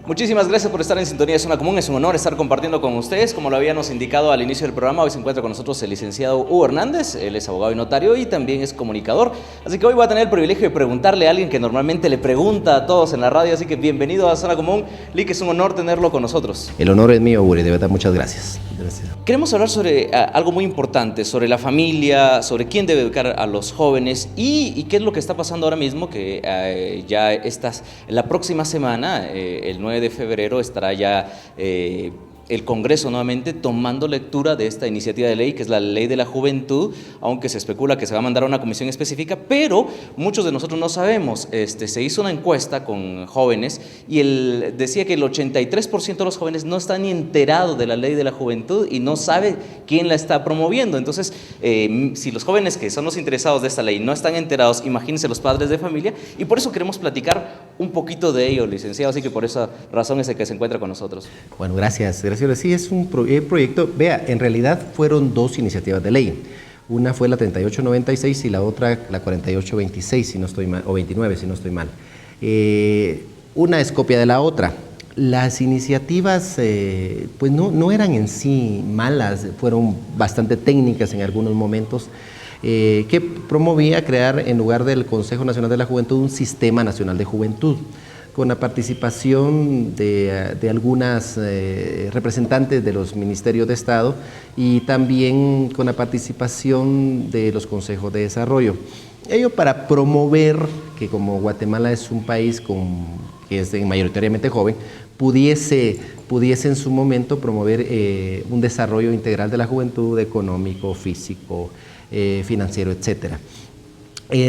Muchísimas gracias por estar en sintonía de Zona Común. Es un honor estar compartiendo con ustedes. Como lo habíamos indicado al inicio del programa, hoy se encuentra con nosotros el licenciado Hugo Hernández. Él es abogado y notario y también es comunicador. Así que hoy voy a tener el privilegio de preguntarle a alguien que normalmente le pregunta a todos en la radio. Así que bienvenido a Zona Común. Lick, es un honor tenerlo con nosotros. El honor es mío, Uri. De verdad, muchas gracias. Gracias. Queremos hablar sobre algo muy importante, sobre la familia, sobre quién debe educar a los jóvenes y qué es lo que está pasando ahora mismo, que ya la próxima semana, el 9 de febrero, estará ya el Congreso nuevamente tomando lectura de esta iniciativa de ley, que es la Ley de la Juventud, aunque se especula que se va a mandar a una comisión específica, pero muchos de nosotros no sabemos. Se hizo una encuesta con jóvenes y decía que el 83% de los jóvenes no están ni enterados de la Ley de la Juventud y no sabe quién la está promoviendo. Entonces, si los jóvenes que son los interesados de esta ley no están enterados, imagínense los padres de familia, y por eso queremos platicar un poquito de ello, licenciado, así que por esa razón es el que se encuentra con nosotros. Bueno, gracias. Sí, es un proyecto. Vea, en realidad fueron dos iniciativas de ley. Una fue la 3896 y la otra la 4826, si no estoy mal, o 29, si no estoy mal. Una es copia de la otra. Las iniciativas pues no eran en sí malas, fueron bastante técnicas en algunos momentos, que promovía crear, en lugar del Consejo Nacional de la Juventud, un Sistema Nacional de Juventud, con la participación de algunas representantes de los ministerios de Estado y también con la participación de los consejos de desarrollo. Ello para promover que, como Guatemala es un país que es mayoritariamente joven, pudiese en su momento promover un desarrollo integral de la juventud, económico, físico, financiero, etcétera.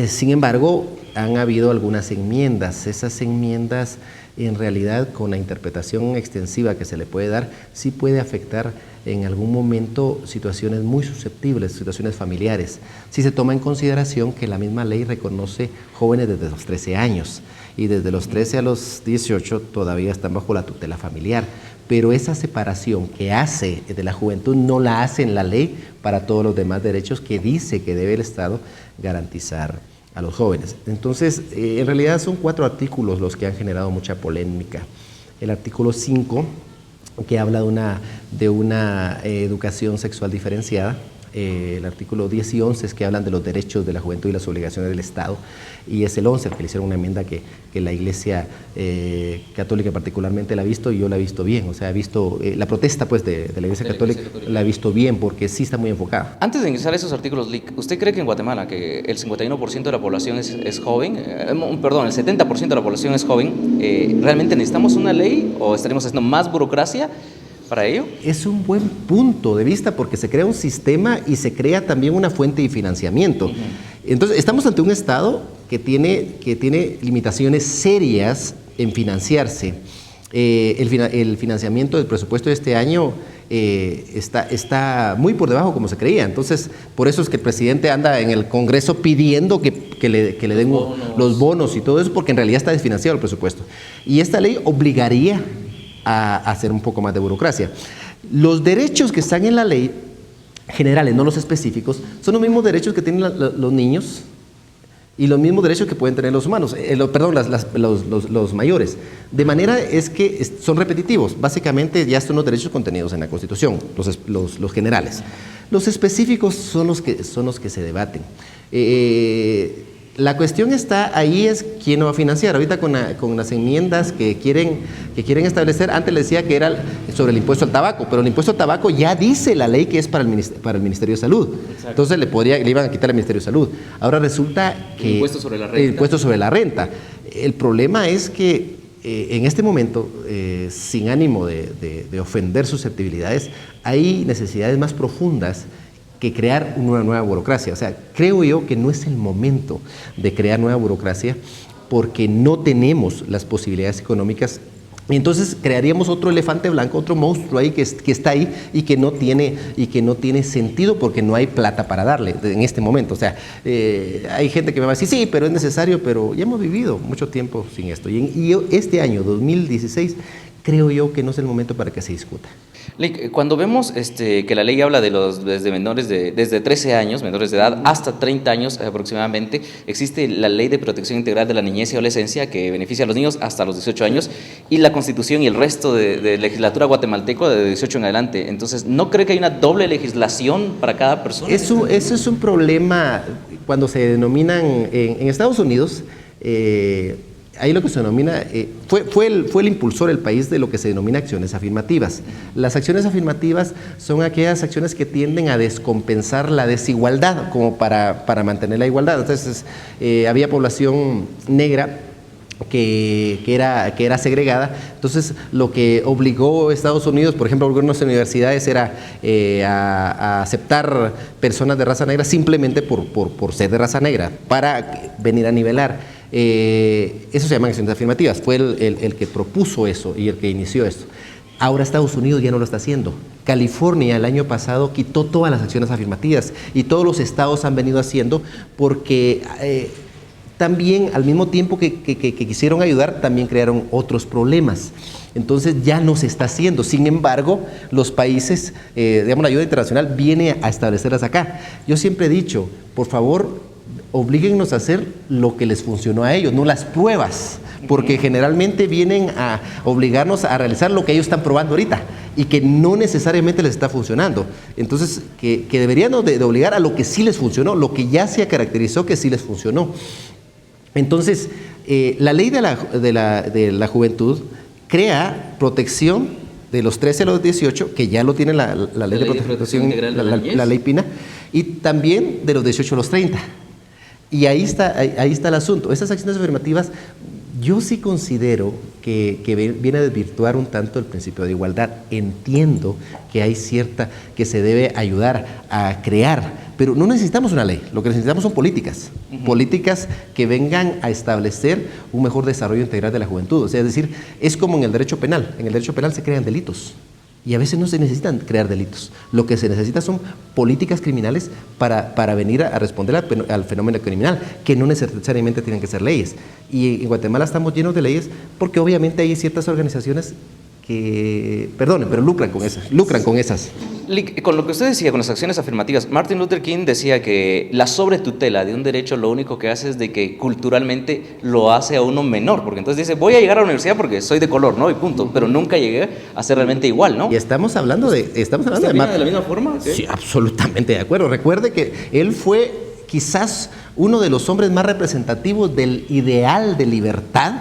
Sin embargo, han habido algunas enmiendas. Esas enmiendas, en realidad, con la interpretación extensiva que se le puede dar, sí puede afectar en algún momento situaciones muy susceptibles, situaciones familiares. Si se toma en consideración que la misma ley reconoce jóvenes desde los 13 años y desde los 13 a los 18 todavía están bajo la tutela familiar. Pero esa separación que hace de la juventud no la hace en la ley para todos los demás derechos que dice que debe el Estado garantizar a los jóvenes. Entonces, en realidad son 4 artículos los que han generado mucha polémica. El artículo 5, que habla de una educación sexual diferenciada. El artículo 10 y 11 es que hablan de los derechos de la juventud y las obligaciones del Estado, y es el 11 el que le hicieron una enmienda que la Iglesia Católica particularmente la ha visto, y yo la he visto bien. O sea, he visto la protesta pues de la Iglesia Católica, la he visto bien porque sí está muy enfocada. Antes de ingresar a esos artículos, Lick, ¿usted cree que en Guatemala, que el 51% de la población es joven, perdón, el 70% de la población es joven, realmente necesitamos una ley o estaremos haciendo más burocracia para ello? Es un buen punto de vista porque se crea un sistema y se crea también una fuente de financiamiento. Entonces, estamos ante un Estado que tiene limitaciones serias en financiarse. El financiamiento del presupuesto de este año está muy por debajo como se creía. Entonces, por eso es que el presidente anda en el Congreso pidiendo que le den los bonos y todo eso, porque en realidad está desfinanciado el presupuesto. Y esta ley obligaría a hacer un poco más de burocracia. Los derechos que están en la ley, generales, no los específicos, son los mismos derechos que tienen los niños y los mismos derechos que pueden tener los humanos, los mayores. De manera es que son repetitivos. Básicamente ya son los derechos contenidos en la Constitución, los generales. Los específicos son los que se debaten. La cuestión está ahí, es quién lo va a financiar. Ahorita con las enmiendas que quieren establecer, antes le decía que era sobre el impuesto al tabaco, pero el impuesto al tabaco ya dice la ley que es para el Ministerio de Salud. Exacto. Entonces le iban a quitar al Ministerio de Salud. Ahora resulta que el impuesto sobre la renta. El problema es que en este momento, sin ánimo de ofender susceptibilidades, hay necesidades más profundas que crear una nueva burocracia. O sea, creo yo que no es el momento de crear nueva burocracia porque no tenemos las posibilidades económicas. Y entonces crearíamos otro elefante blanco, otro monstruo ahí que está ahí y que no tiene sentido porque no hay plata para darle en este momento. O sea, hay gente que me va a decir, sí, pero es necesario, pero ya hemos vivido mucho tiempo sin esto. Y este año, 2016, creo yo que no es el momento para que se discuta. Cuando vemos que la ley habla de los desde menores desde 13 años, menores de edad, hasta 30 años aproximadamente, existe la Ley de Protección Integral de la Niñez y Adolescencia que beneficia a los niños hasta los 18 años y la Constitución y el resto de legislatura guatemalteco de 18 en adelante. Entonces, ¿no cree que hay una doble legislación para cada persona? Eso es un problema cuando se denominan en Estados Unidos. Ahí lo que se denomina, fue el impulsor el país de lo que se denomina acciones afirmativas. Las acciones afirmativas son aquellas acciones que tienden a descompensar la desigualdad, como para mantener la igualdad. Entonces, había población negra que era segregada. Entonces, lo que obligó a Estados Unidos, por ejemplo, algunas universidades, era a aceptar personas de raza negra simplemente por ser de raza negra, para venir a nivelar. Eso se llaman acciones afirmativas. Fue el que propuso eso y el que inició esto. Ahora Estados Unidos ya no lo está haciendo. California el año pasado quitó todas las acciones afirmativas y todos los estados han venido haciendo porque también al mismo tiempo que quisieron ayudar, también crearon otros problemas. Entonces ya no se está haciendo. Sin embargo, los países, digamos, la ayuda internacional viene a establecerlas acá. Yo siempre he dicho, por favor, oblíguennos a hacer lo que les funcionó a ellos, no las pruebas, porque generalmente vienen a obligarnos a realizar lo que ellos están probando ahorita y que no necesariamente les está funcionando. Entonces, que deberían de obligar a lo que sí les funcionó, lo que ya se caracterizó que sí les funcionó. Entonces, la ley de la juventud crea protección de los 13 a los 18, que ya lo tiene la ley de protección integral, la ley Pina, y también de los 18 a los 30. Y ahí está el asunto. Esas acciones afirmativas, yo sí considero que viene a desvirtuar un tanto el principio de igualdad. Entiendo que hay que se debe ayudar a crear, pero no necesitamos una ley. Lo que necesitamos son políticas, políticas que vengan a establecer un mejor desarrollo integral de la juventud. O sea, es decir, es como en el derecho penal. En el derecho penal se crean delitos. Y a veces no se necesitan crear delitos. Lo que se necesita son políticas criminales para venir a responder al fenómeno criminal, que no necesariamente tienen que ser leyes. Y en Guatemala estamos llenos de leyes porque obviamente hay ciertas organizaciones que, perdonen, pero lucran con esas. Con lo que usted decía, con las acciones afirmativas, Martin Luther King decía que la sobretutela de un derecho lo único que hace es de que culturalmente lo hace a uno menor, porque entonces dice, voy a llegar a la universidad porque soy de color, ¿no? Y punto, pero nunca llegué a ser realmente igual, ¿no? Y estamos hablando de Martin. ¿De la misma forma? Sí, absolutamente de acuerdo. Recuerde que él fue quizás uno de los hombres más representativos del ideal de libertad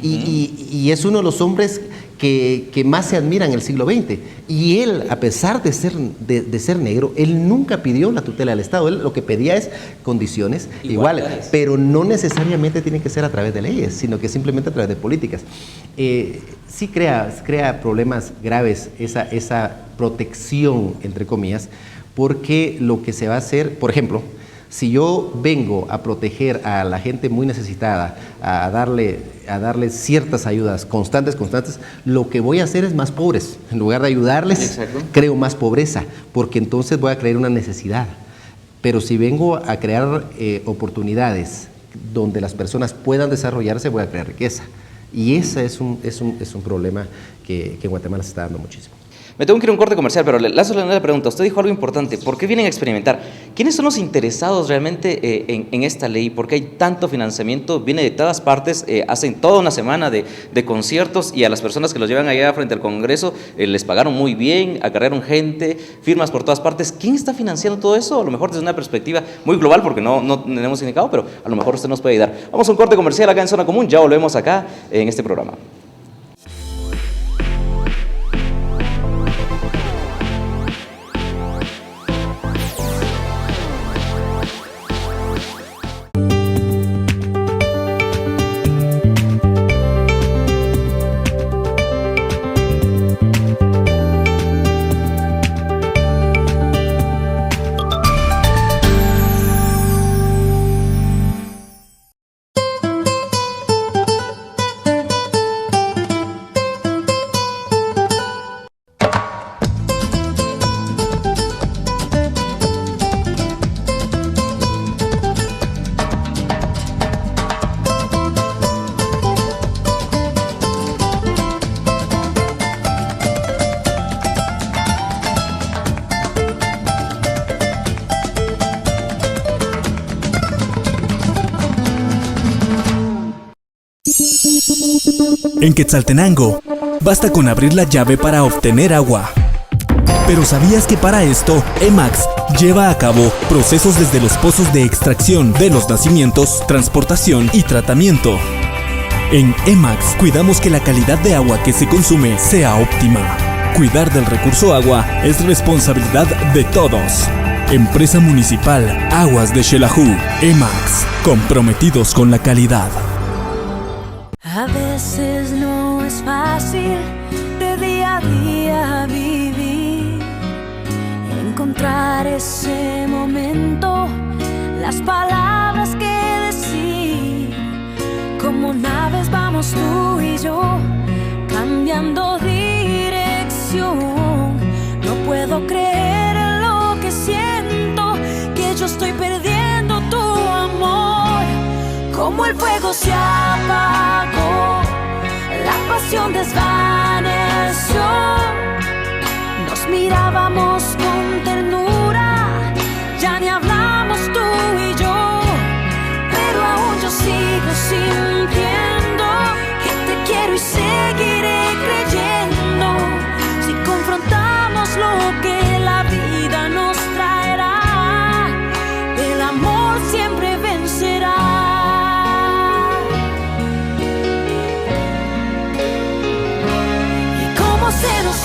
y es uno de los hombres que más se admira en el siglo XX. Y él, a pesar de ser negro, él nunca pidió la tutela del Estado. Él lo que pedía es condiciones iguales, pero no necesariamente tienen que ser a través de leyes, sino que simplemente a través de políticas. Sí crea problemas graves esa protección, entre comillas, porque lo que se va a hacer, por ejemplo, si yo vengo a proteger a la gente muy necesitada, a darle ciertas ayudas constantes, lo que voy a hacer es más pobres. En lugar de ayudarles, exacto, creo más pobreza, porque entonces voy a crear una necesidad. Pero si vengo a crear oportunidades donde las personas puedan desarrollarse, voy a crear riqueza. Y ese es un problema que en Guatemala se está dando muchísimo. Me tengo que ir a un corte comercial, pero le lanzo la pregunta. Usted dijo algo importante. ¿Por qué vienen a experimentar? ¿Quiénes son los interesados realmente en esta ley? ¿Por qué hay tanto financiamiento? Viene de todas partes, hacen toda una semana de conciertos y a las personas que los llevan allá frente al Congreso les pagaron muy bien, acarrearon gente, firmas por todas partes. ¿Quién está financiando todo eso? A lo mejor desde una perspectiva muy global, porque no tenemos indicado, pero a lo mejor usted nos puede ayudar. Vamos a un corte comercial acá en Zona Común. Ya volvemos acá en este programa. En Quetzaltenango, basta con abrir la llave para obtener agua. Pero ¿sabías que para esto, Emax lleva a cabo procesos desde los pozos de extracción de los nacimientos, transportación y tratamiento? En Emax cuidamos que la calidad de agua que se consume sea óptima. Cuidar del recurso agua es responsabilidad de todos. Empresa Municipal Aguas de Xelajú. Emax, comprometidos con la calidad. A veces no es fácil de día a día vivir, encontrar ese momento, las palabras que decir. Como naves vamos tú y yo, cambiando dirección. No puedo creer en lo que siento, que yo estoy perdiendo tu amor. Como el fuego se apagó, la pasión desvaneció. Nos mirábamos con ternura, ya ni hablamos tú y yo. Pero aún yo sigo sintiendo que te quiero y seguiré creyendo. Si confrontamos lo que la vida nos traerá, el amor siempre vencerá. Se nos